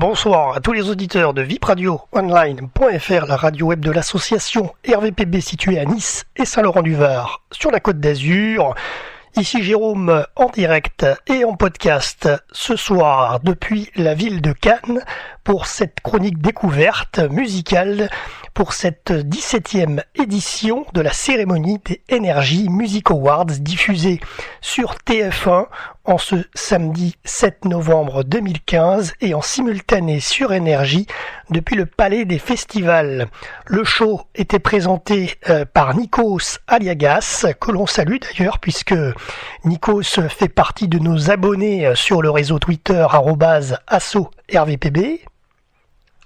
Bonsoir à tous les auditeurs de vipradioonline.fr, la radio web de l'association RVPB située à Nice et Saint-Laurent-du-Var, sur la Côte d'Azur. Ici Jérôme en direct et en podcast ce soir depuis la ville de Cannes pour cette chronique découverte musicale pour cette 17e édition de la cérémonie des Energy Music Awards diffusée sur TF1 en ce samedi 7 novembre 2015 et en simultané sur Énergie depuis le Palais des Festivals. Le show était présenté par Nikos Aliagas, que l'on salue d'ailleurs puisque Nikos fait partie de nos abonnés sur le réseau Twitter @asso-rvpb.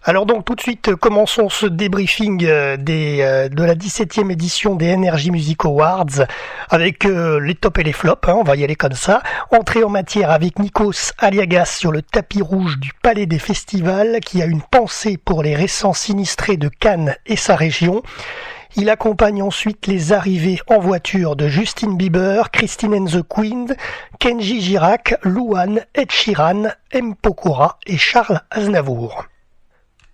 Alors donc tout de suite commençons ce débriefing de la 17e édition des Energy Music Awards avec les tops et les flops, on va y aller comme ça. Entrée en matière avec Nikos Aliagas sur le tapis rouge du Palais des Festivals qui a une pensée pour les récents sinistrés de Cannes et sa région. Il accompagne ensuite les arrivées en voiture de Justin Bieber, Christine and the Queen, Kenji Girac, Louane, Ed Sheeran, M. Pokora et Charles Aznavour.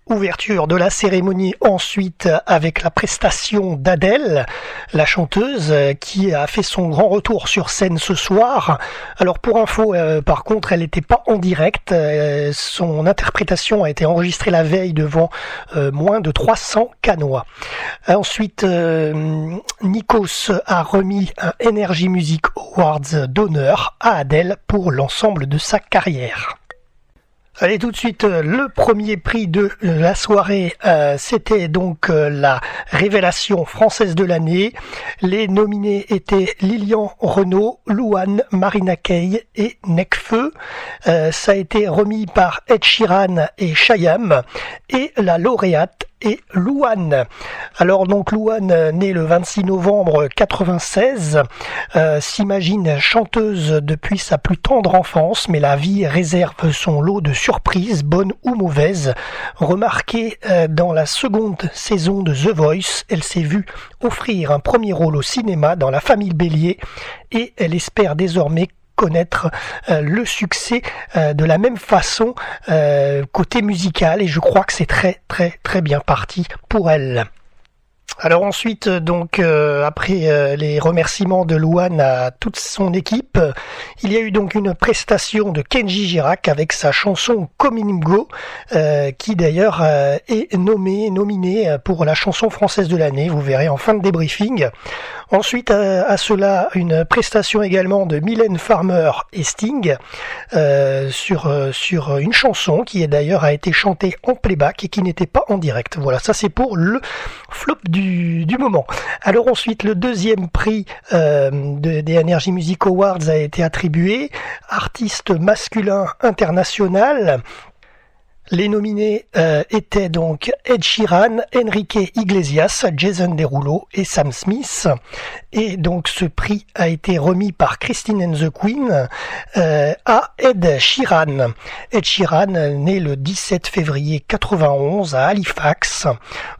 Ouverture de la cérémonie ensuite avec la prestation d'Adèle, la chanteuse qui a fait son grand retour sur scène ce soir. Alors pour info, par contre, elle n'était pas en direct. Son interprétation a été enregistrée la veille devant moins de 300 Cannois. Ensuite, Nikos a remis un Energy Music Awards d'honneur à Adèle pour l'ensemble de sa carrière. Allez, tout de suite, le premier prix de la soirée, c'était donc la révélation française de l'année. Les nominés étaient Lilian Renaud, Louane, Marina Kaye et Nekfeu. Ça a été remis par Ed Sheeran et Chayanne et la lauréate est Louane. Alors donc Louane, née le 26 novembre 96, s'imagine chanteuse depuis sa plus tendre enfance, mais la vie réserve son lot de surprises, bonnes ou mauvaises. Remarquée dans la seconde saison de The Voice, elle s'est vue offrir un premier rôle au cinéma dans La Famille Bélier et elle espère désormais connaître le succès de la même façon côté musical et je crois que c'est très très très bien parti pour elle. Alors ensuite, donc après les remerciements de Louane à toute son équipe, il y a eu donc une prestation de Kenji Girac avec sa chanson Coming Go, qui d'ailleurs est nominée pour la chanson française de l'année, vous verrez en fin de débriefing. Ensuite à cela, une prestation également de Mylène Farmer et Sting sur une chanson qui d'ailleurs a été chantée en playback et qui n'était pas en direct. Voilà, ça c'est pour le flop du moment. Alors ensuite, le deuxième prix des Energy Music Awards a été attribué, artiste masculin international. Les nominés étaient donc Ed Sheeran, Enrique Iglesias, Jason Derulo et Sam Smith. Et donc ce prix a été remis par Christine and the Queen à Ed Sheeran. Ed Sheeran, né le 17 février 91 à Halifax,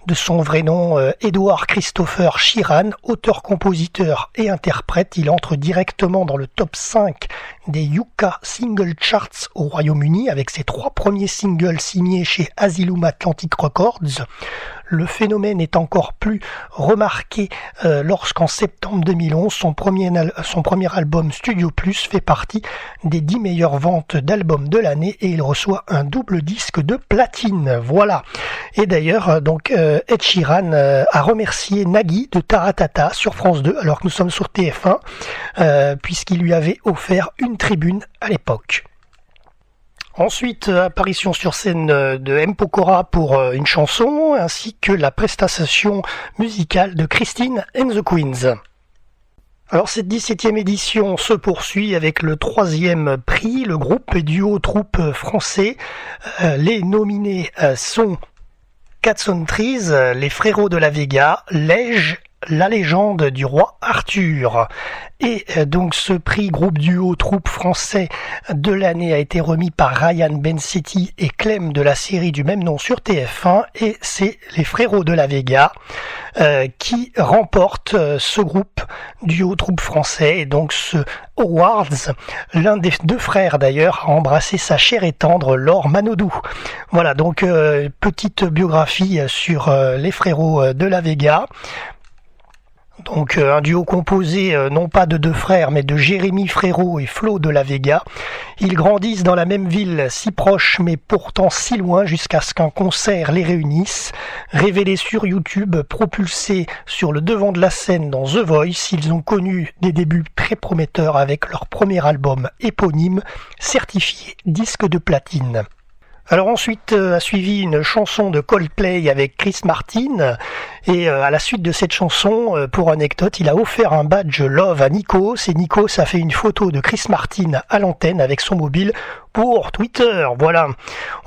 de son vrai nom Edward Christopher Sheeran, auteur-compositeur et interprète. Il entre directement dans le top 5 des UK Single Charts au Royaume-Uni avec ses 3 premiers singles signés chez Asylum Atlantic Records. Le phénomène est encore plus remarqué lorsqu'en septembre 2011, son premier album Studio Plus fait partie des 10 meilleures ventes d'albums de l'année et il reçoit un double disque de platine. Voilà. Et d'ailleurs, donc Ed Sheeran a remercié Nagui de Taratata sur France 2 alors que nous sommes sur TF1 puisqu'il lui avait offert une tribune à l'époque. Ensuite, apparition sur scène de M. Pokora pour une chanson, ainsi que la prestation musicale de Christine and the Queens. Alors cette 17e édition se poursuit avec le 3e prix, le groupe duo troupe français. Les nominés sont Cats on Trees, les Frérots de la Vega, Lège La légende du roi Arthur. Et donc ce prix groupe duo troupe français de l'année a été remis par Ryan Bensetti et Clem de la série du même nom sur TF1, et c'est les Frérots de la Vega qui remportent ce groupe duo troupe français, et donc ce Awards. L'un des deux frères d'ailleurs a embrassé sa chère et tendre Laure Manodou. Voilà, donc petite biographie sur les Frérots de la Vega. Donc un duo composé non pas de deux frères mais de Jérémy Frérot et Flo de la Vega. Ils grandissent dans la même ville, si proches mais pourtant si loin, jusqu'à ce qu'un concert les réunisse. Révélés sur YouTube, propulsés sur le devant de la scène dans The Voice, ils ont connu des débuts très prometteurs avec leur premier album éponyme, certifié disque de platine. Alors ensuite a suivi une chanson de Coldplay avec Chris Martin, et à la suite de cette chanson, pour anecdote, il a offert un badge Love à Nikos, et Nikos a fait une photo de Chris Martin à l'antenne avec son mobile pour Twitter, voilà.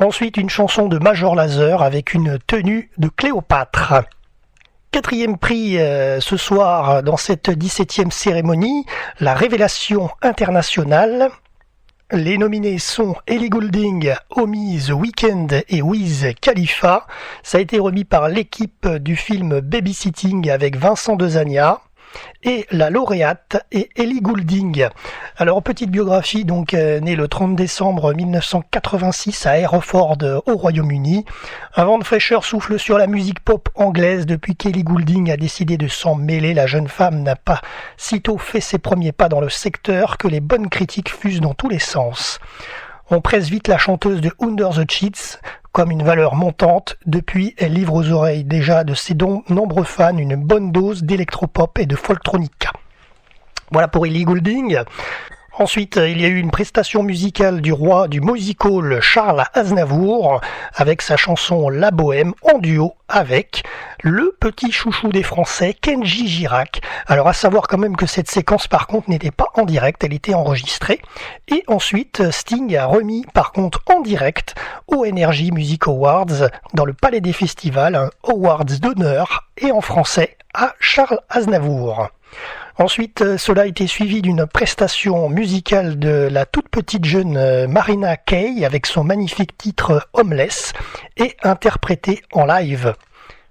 Ensuite une chanson de Major Lazer avec une tenue de Cléopâtre. Quatrième prix ce soir dans cette 17e cérémonie, la révélation internationale. Les nominés sont Ellie Goulding, Omi, The Weeknd et Wiz Khalifa. Ça a été remis par l'équipe du film Babysitting avec Vincent Dezania. Et la lauréate est Ellie Goulding. Alors, petite biographie, donc née le 30 décembre 1986 à Hereford au Royaume-Uni. Un vent de fraîcheur souffle sur la musique pop anglaise depuis qu'Ellie Goulding a décidé de s'en mêler. La jeune femme n'a pas sitôt fait ses premiers pas dans le secteur que les bonnes critiques fusent dans tous les sens. On presse vite la chanteuse de Under the Sheets comme une valeur montante. Depuis, elle livre aux oreilles déjà de ses nombreux fans une bonne dose d'électropop et de folktronica. Voilà pour Ellie Goulding. Ensuite, il y a eu une prestation musicale du roi du musical Charles Aznavour avec sa chanson La Bohème en duo avec le petit chouchou des Français, Kenji Girac. Alors à savoir quand même que cette séquence par contre n'était pas en direct, elle était enregistrée. Et ensuite, Sting a remis par contre en direct au Energy Music Awards dans le Palais des Festivals un Awards d'honneur et en français à Charles Aznavour. Ensuite, cela a été suivi d'une prestation musicale de la toute petite jeune Marina Kaye avec son magnifique titre Homeless et interprété en live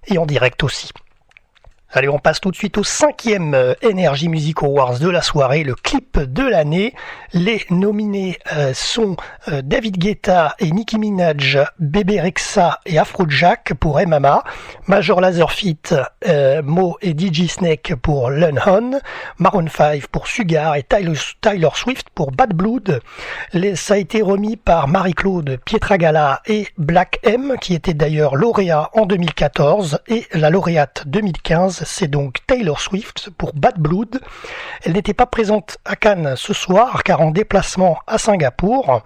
et en direct aussi. Allez, on passe tout de suite au 5e Energy Music Awards de la soirée, le clip de l'année. Les nominés sont David Guetta et Nicki Minaj, Bebe Rexha et Afrojack pour MMA, Major Lazer feat. Mo et DJ Snake pour Learn, Maroon 5 pour Sugar et Taylor Swift pour Bad Blood. Ça a été remis par Marie-Claude Pietragala et Black M, qui était d'ailleurs lauréat en 2014, et la lauréate 2015, c'est donc Taylor Swift pour Bad Blood. Elle n'était pas présente à Cannes ce soir, car en déplacement à Singapour.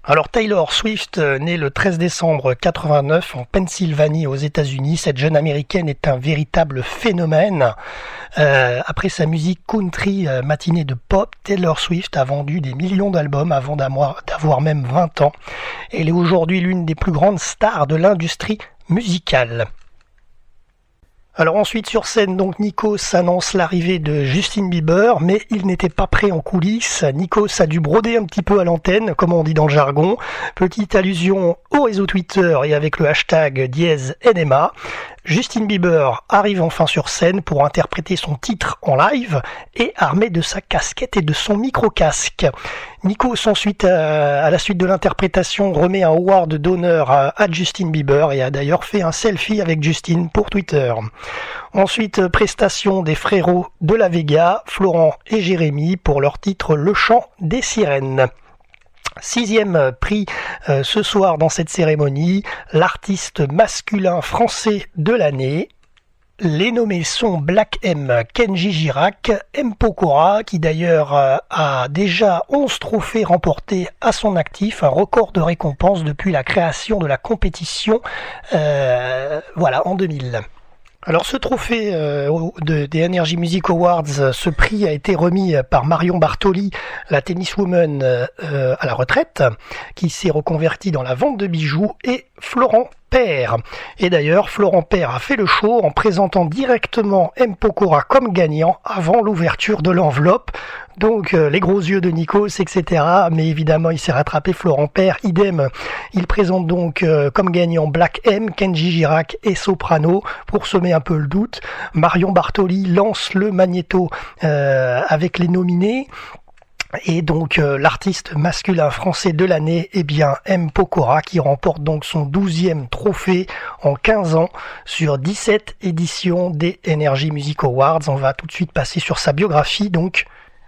Alors Taylor Swift, née le 13 décembre 89 en Pennsylvanie aux États-Unis, cette jeune américaine est un véritable phénomène. Après sa musique country matinée de pop, Taylor Swift a vendu des millions d'albums avant d'avoir même 20 ans. Elle est aujourd'hui l'une des plus grandes stars de l'industrie musicale. Alors ensuite sur scène, donc Nikos annonce l'arrivée de Justin Bieber, mais il n'était pas prêt en coulisses. Nikos a dû broder un petit peu à l'antenne, comme on dit dans le jargon. Petite allusion au réseau Twitter et avec le hashtag #NMA. Justin Bieber arrive enfin sur scène pour interpréter son titre en live et armé de sa casquette et de son micro-casque. Nikos ensuite, à la suite de l'interprétation, remet un award d'honneur à Justin Bieber et a d'ailleurs fait un selfie avec Justin pour Twitter. Ensuite, prestation des Frérots de la Vega, Florent et Jérémy pour leur titre Le Chant des Sirènes. 6e prix ce soir dans cette cérémonie, l'artiste masculin français de l'année. Les nommés sont Black M, Kenji Girac, M. Pokora, qui d'ailleurs a déjà 11 trophées remportés à son actif, un record de récompense depuis la création de la compétition en 2000. Alors ce trophée des Energy Music Awards, ce prix a été remis par Marion Bartoli, la tenniswoman à la retraite, qui s'est reconvertie dans la vente de bijoux, et Florent Père. Et d'ailleurs, Florent Père a fait le show en présentant directement M. Pokora comme gagnant avant l'ouverture de l'enveloppe. Donc les gros yeux de Nikos, etc. Mais évidemment, il s'est rattrapé Florent Père, idem. Il présente donc comme gagnant Black M, Kenji Girac et Soprano pour semer un peu le doute. Marion Bartoli lance le magnéto avec les nominés. Et donc l'artiste masculin français de l'année, eh bien M. Pokora, qui remporte donc son 12e trophée en 15 ans sur 17 éditions des Energy Music Awards. On va tout de suite passer sur sa biographie. Donc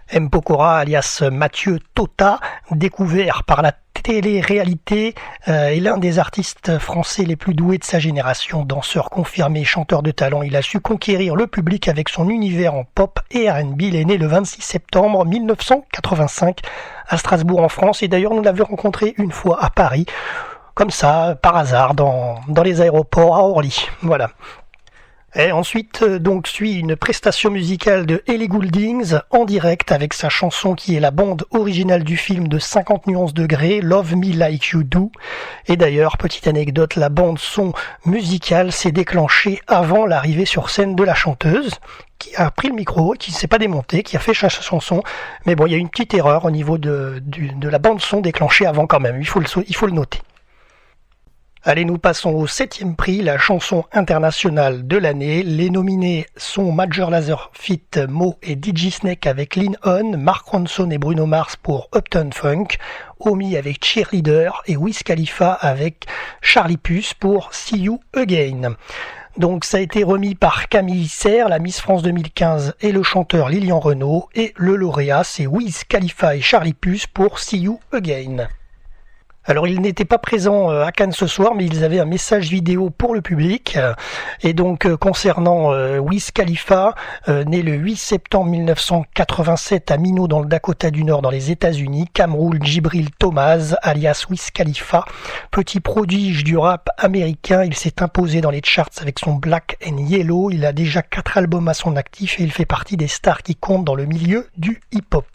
M. Pokora, alias Mathieu Tota, découvert par la télé-réalité, est l'un des artistes français les plus doués de sa génération. Danseur confirmé, chanteur de talent, il a su conquérir le public avec son univers en pop et R&B. Il est né le 26 septembre 1985 à Strasbourg en France, et d'ailleurs nous l'avions rencontré une fois à Paris, comme ça, par hasard, dans les aéroports à Orly. Voilà. Et ensuite, donc, suit une prestation musicale de Ellie Goulding en direct avec sa chanson qui est la bande originale du film de 50 nuances degrés, Love Me Like You Do. Et d'ailleurs, petite anecdote, la bande son musicale s'est déclenchée avant l'arrivée sur scène de la chanteuse, qui a pris le micro, qui ne s'est pas démonté, qui a fait sa chanson. Mais bon, il y a une petite erreur au niveau de la bande son déclenchée avant quand même, il faut le noter. Allez, nous passons au 7e prix, la chanson internationale de l'année. Les nominés sont Major Lazer feat. Mo et DJ Snake avec Lean On, Mark Ronson et Bruno Mars pour Uptown Funk, Omi avec Cheerleader et Wiz Khalifa avec Charlie Puth pour See You Again. Donc ça a été remis par Camille Serre, la Miss France 2015 et le chanteur Lilian Renaud, et le lauréat c'est Wiz Khalifa et Charlie Puth pour See You Again. Alors ils n'étaient pas présents à Cannes ce soir, mais ils avaient un message vidéo pour le public. Et donc concernant Wiz Khalifa, né le 8 septembre 1987 à Minot dans le Dakota du Nord dans les États-Unis, Kamrul Djibril Thomas, alias Wiz Khalifa, petit prodige du rap américain, il s'est imposé dans les charts avec son Black and Yellow. Il a déjà 4 albums à son actif et il fait partie des stars qui comptent dans le milieu du hip-hop.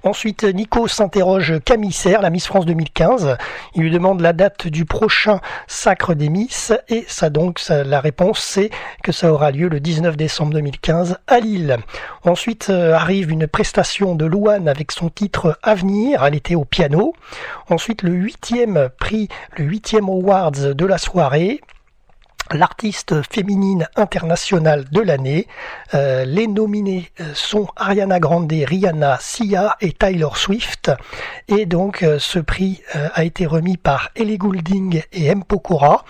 Ensuite, Nico s'interroge Camille Serre, la Miss France 2015. Il lui demande la date du prochain Sacre des Miss et la réponse c'est que ça aura lieu le 19 décembre 2015 à Lille. Ensuite arrive une prestation de Louane avec son titre Avenir, elle était au piano. Ensuite le 8e prix, le 8e Awards de la soirée. L'artiste féminine internationale de l'année. Les nominés sont Ariana Grande, Rihanna, Sia et Taylor Swift. Et donc ce prix a été remis par Ellie Goulding et M. Pokora.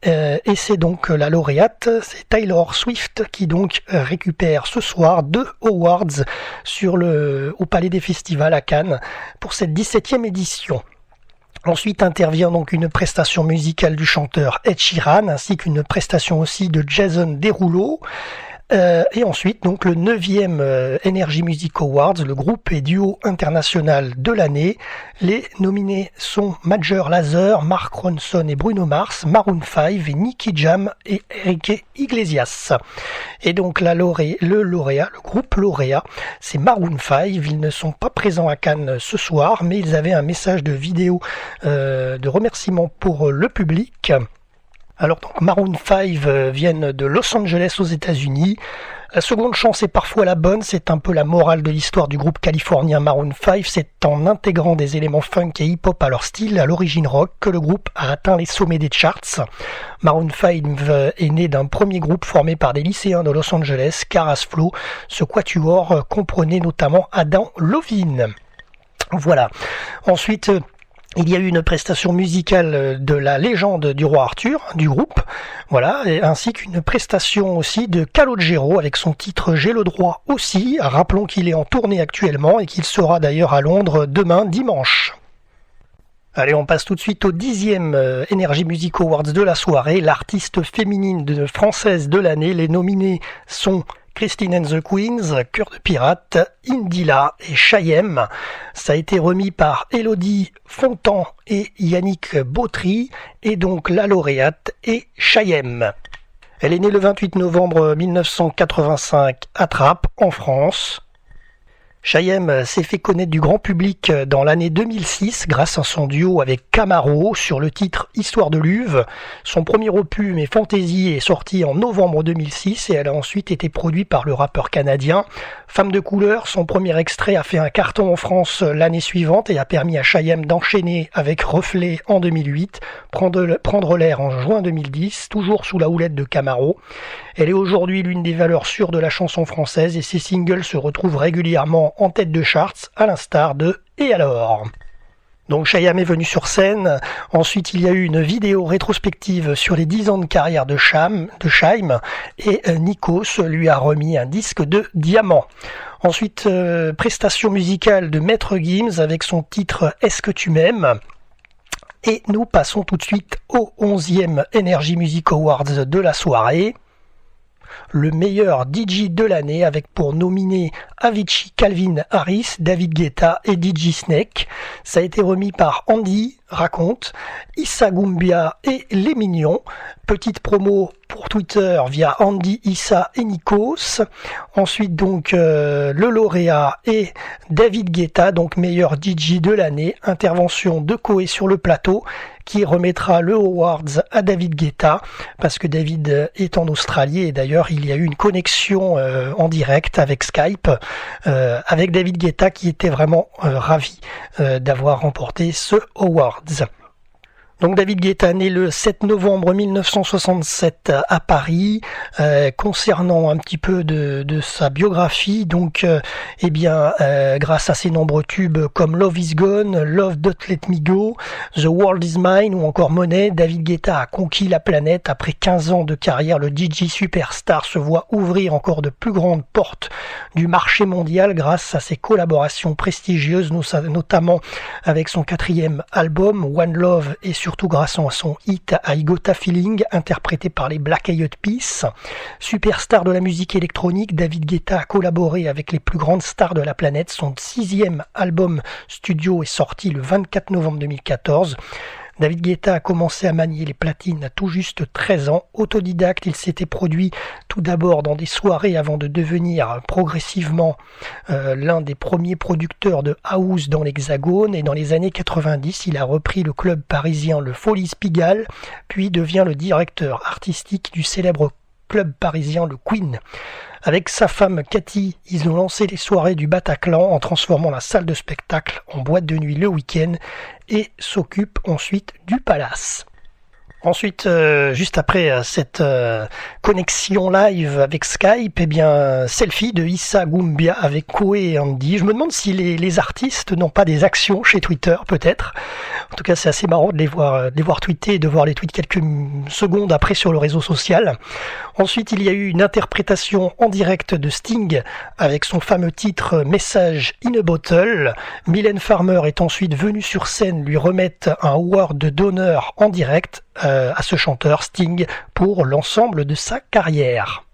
Et c'est donc la lauréate, c'est Taylor Swift qui donc récupère ce soir 2 awards au Palais des Festivals à Cannes pour cette 17e édition. Ensuite intervient donc une prestation musicale du chanteur Ed Sheeran, ainsi qu'une prestation aussi de Jason Derulo. Et ensuite donc le 9e Energy Music Awards, le groupe et duo international de l'année. Les nominés sont Major Lazer, Mark Ronson et Bruno Mars, Maroon 5 et Nicky Jam et Enrique Iglesias. Et donc le groupe lauréat, c'est Maroon 5. Ils ne sont pas présents à Cannes ce soir, mais ils avaient un message de vidéo de remerciement pour le public. Alors donc Maroon 5 viennent de Los Angeles aux États-Unis. La seconde chance est parfois la bonne, c'est un peu la morale de l'histoire du groupe californien Maroon 5. C'est en intégrant des éléments funk et hip-hop à leur style, à l'origine rock, que le groupe a atteint les sommets des charts. Maroon 5 est né d'un premier groupe formé par des lycéens de Los Angeles, Caras Flow. Ce quatuor comprenait notamment Adam Levine. Voilà. Ensuite, il y a eu une prestation musicale de la légende du roi Arthur, du groupe, voilà, ainsi qu'une prestation aussi de Calogero avec son titre J'ai le droit aussi. Rappelons qu'il est en tournée actuellement et qu'il sera d'ailleurs à Londres demain dimanche. Allez, on passe tout de suite au 10e Energy Music Awards de la soirée, l'artiste féminine française de l'année. Les nominés sont Christine and the Queens, Cœur de Pirate, Indila et Chayem. Ça a été remis par Elodie Fontan et Yannick Bautry, et donc la lauréate est Chayem. Elle est née le 28 novembre 1985 à Trappes, en France. Chaim s'est fait connaître du grand public dans l'année 2006 grâce à son duo avec Camaro sur le titre Histoire de Luve. Son premier opus, mais Fantasy, est sorti en novembre 2006 et elle a ensuite été produite par le rappeur canadien Femme de couleur. Son premier extrait a fait un carton en France l'année suivante et a permis à Chaim d'enchaîner avec Reflet en 2008, Prendre l'air en juin 2010, toujours sous la houlette de Camaro. Elle est aujourd'hui l'une des valeurs sûres de la chanson française et ses singles se retrouvent régulièrement en tête de charts, à l'instar de Et alors ? Donc Chaim est venu sur scène, ensuite il y a eu une vidéo rétrospective sur les 10 ans de carrière de Chaim et Nikos lui a remis un disque de diamant. Ensuite, prestation musicale de Maître Gims avec son titre Est-ce que tu m'aimes ? Et nous passons tout de suite au 11e Energy Music Awards de la soirée. Le meilleur DJ de l'année avec pour nominer Avicii, Calvin Harris, David Guetta et DJ Snake. Ça a été remis par Andy Raconte, Issa Goumbia et Les Mignons. Petite promo pour Twitter via Andy, Issa et Nikos. Ensuite donc le lauréat est David Guetta, donc meilleur DJ de l'année. Intervention de Koé sur le plateau qui remettra le Awards à David Guetta parce que David est en Australie et d'ailleurs il y a eu une connexion en direct avec Skype avec David Guetta qui était vraiment ravi d'avoir remporté ce Awards. Donc David Guetta né le 7 novembre 1967 à Paris. Concernant un petit peu de sa biographie, donc grâce à ses nombreux tubes comme Love Is Gone, Love Don't Let Me Go, The World Is Mine ou encore Money, David Guetta a conquis la planète. Après 15 ans de carrière, le DJ superstar se voit ouvrir encore de plus grandes portes du marché mondial grâce à ses collaborations prestigieuses, notamment avec son 4e album One Love et surtout grâce à son hit I Got a Feeling interprété par les Black Eyed Peas. Superstar de la musique électronique, David Guetta a collaboré avec les plus grandes stars de la planète. Son 6e album studio est sorti le 24 novembre 2014. David Guetta a commencé à manier les platines à tout juste 13 ans. Autodidacte, il s'était produit tout d'abord dans des soirées avant de devenir progressivement l'un des premiers producteurs de house dans l'Hexagone. Et dans les années 90, il a repris le club parisien le Folies Pigalle, puis devient le directeur artistique du célèbre club parisien le Queen. Avec sa femme Cathy, ils ont lancé les soirées du Bataclan en transformant la salle de spectacle en boîte de nuit le week-end et s'occupent ensuite du Palace. Ensuite, juste après cette connexion live avec Skype, selfie de Issa Goumbia avec Koé et Andy. Je me demande si les artistes n'ont pas des actions chez Twitter, peut-être. En tout cas, c'est assez marrant de les voir tweeter et de voir les tweets quelques secondes après sur le réseau social. Ensuite, il y a eu une interprétation en direct de Sting avec son fameux titre Message in a Bottle. Mylène Farmer est ensuite venue sur scène lui remettre un award d'honneur en direct à ce chanteur Sting pour l'ensemble de sa carrière.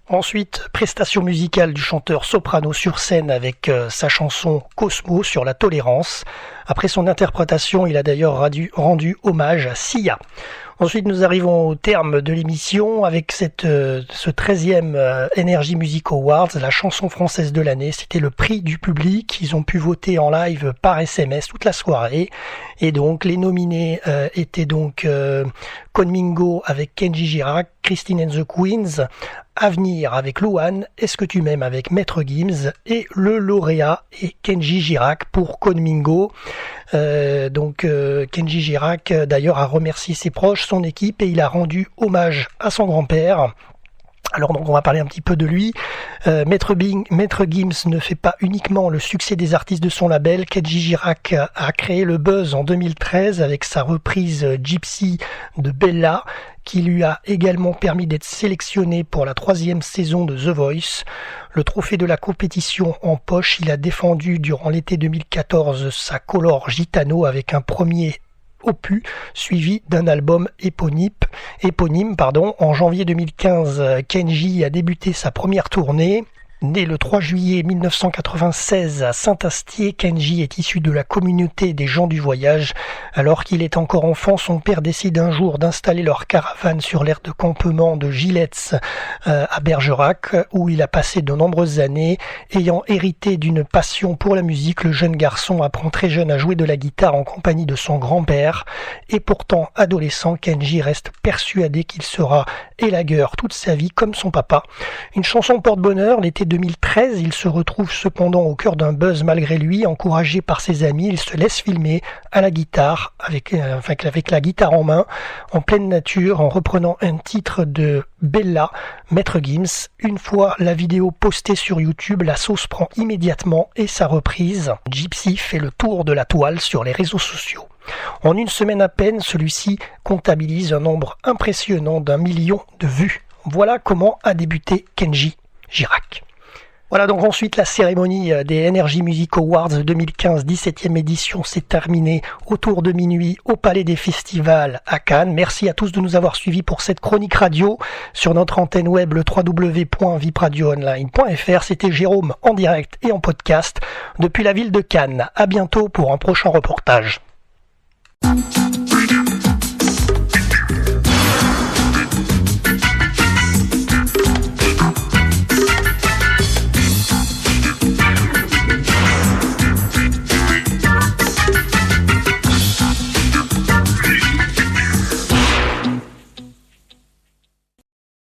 Ensuite, prestation musicale du chanteur soprano sur scène avec sa chanson Cosmo sur la tolérance. Après son interprétation, il a d'ailleurs rendu hommage à Sia. Ensuite, nous arrivons au terme de l'émission avec ce 13e Energy Music Awards, la chanson française de l'année. C'était le prix du public. Ils ont pu voter en live par SMS toute la soirée. Et donc, les nominés étaient donc Conmingo avec Kenji Girac, Christine and the Queens, Avenir avec Louane, Est-ce que tu m'aimes avec Maître Gims et le lauréat est Kenji Girac pour Conmingo. Kenji Girac d'ailleurs a remercié ses proches, son équipe et il a rendu hommage à son grand-père. Alors donc on va parler un petit peu de lui. Maître Gims ne fait pas uniquement le succès des artistes de son label. Kenji Girac a créé le buzz en 2013 avec sa reprise Gypsy de Bella, qui lui a également permis d'être sélectionné pour la 3e saison de The Voice. Le trophée de la compétition en poche, il a défendu durant l'été 2014 sa Color Gitano avec un premier opus suivi d'un album éponyme. En janvier 2015, Kenji a débuté sa première tournée. Né le 3 juillet 1996 à Saint-Astier, Kenji est issu de la communauté des gens du voyage. Alors qu'il est encore enfant, son père décide un jour d'installer leur caravane sur l'aire de campement de Gilletz à Bergerac, où il a passé de nombreuses années. Ayant hérité d'une passion pour la musique, le jeune garçon apprend très jeune à jouer de la guitare en compagnie de son grand-père. Et pourtant, adolescent, Kenji reste persuadé qu'il sera élagueur toute sa vie comme son papa. Une chanson porte-bonheur, l'été 2013, il se retrouve cependant au cœur d'un buzz malgré lui. Encouragé par ses amis, il se laisse filmer à la guitare, avec la guitare en main, en pleine nature, en reprenant un titre de Bella, Maître Gims. Une fois la vidéo postée sur YouTube, la sauce prend immédiatement et sa reprise, Gypsy, fait le tour de la toile sur les réseaux sociaux. En une semaine à peine, celui-ci comptabilise un nombre impressionnant d'1 million de vues. Voilà comment a débuté Kenji Girac. Voilà, donc ensuite la cérémonie des Energy Music Awards 2015, 17e édition, s'est terminée autour de minuit au Palais des Festivals à Cannes. Merci à tous de nous avoir suivis pour cette chronique radio sur notre antenne web, le www.vipradioonline.fr. C'était Jérôme en direct et en podcast depuis la ville de Cannes. À bientôt pour un prochain reportage.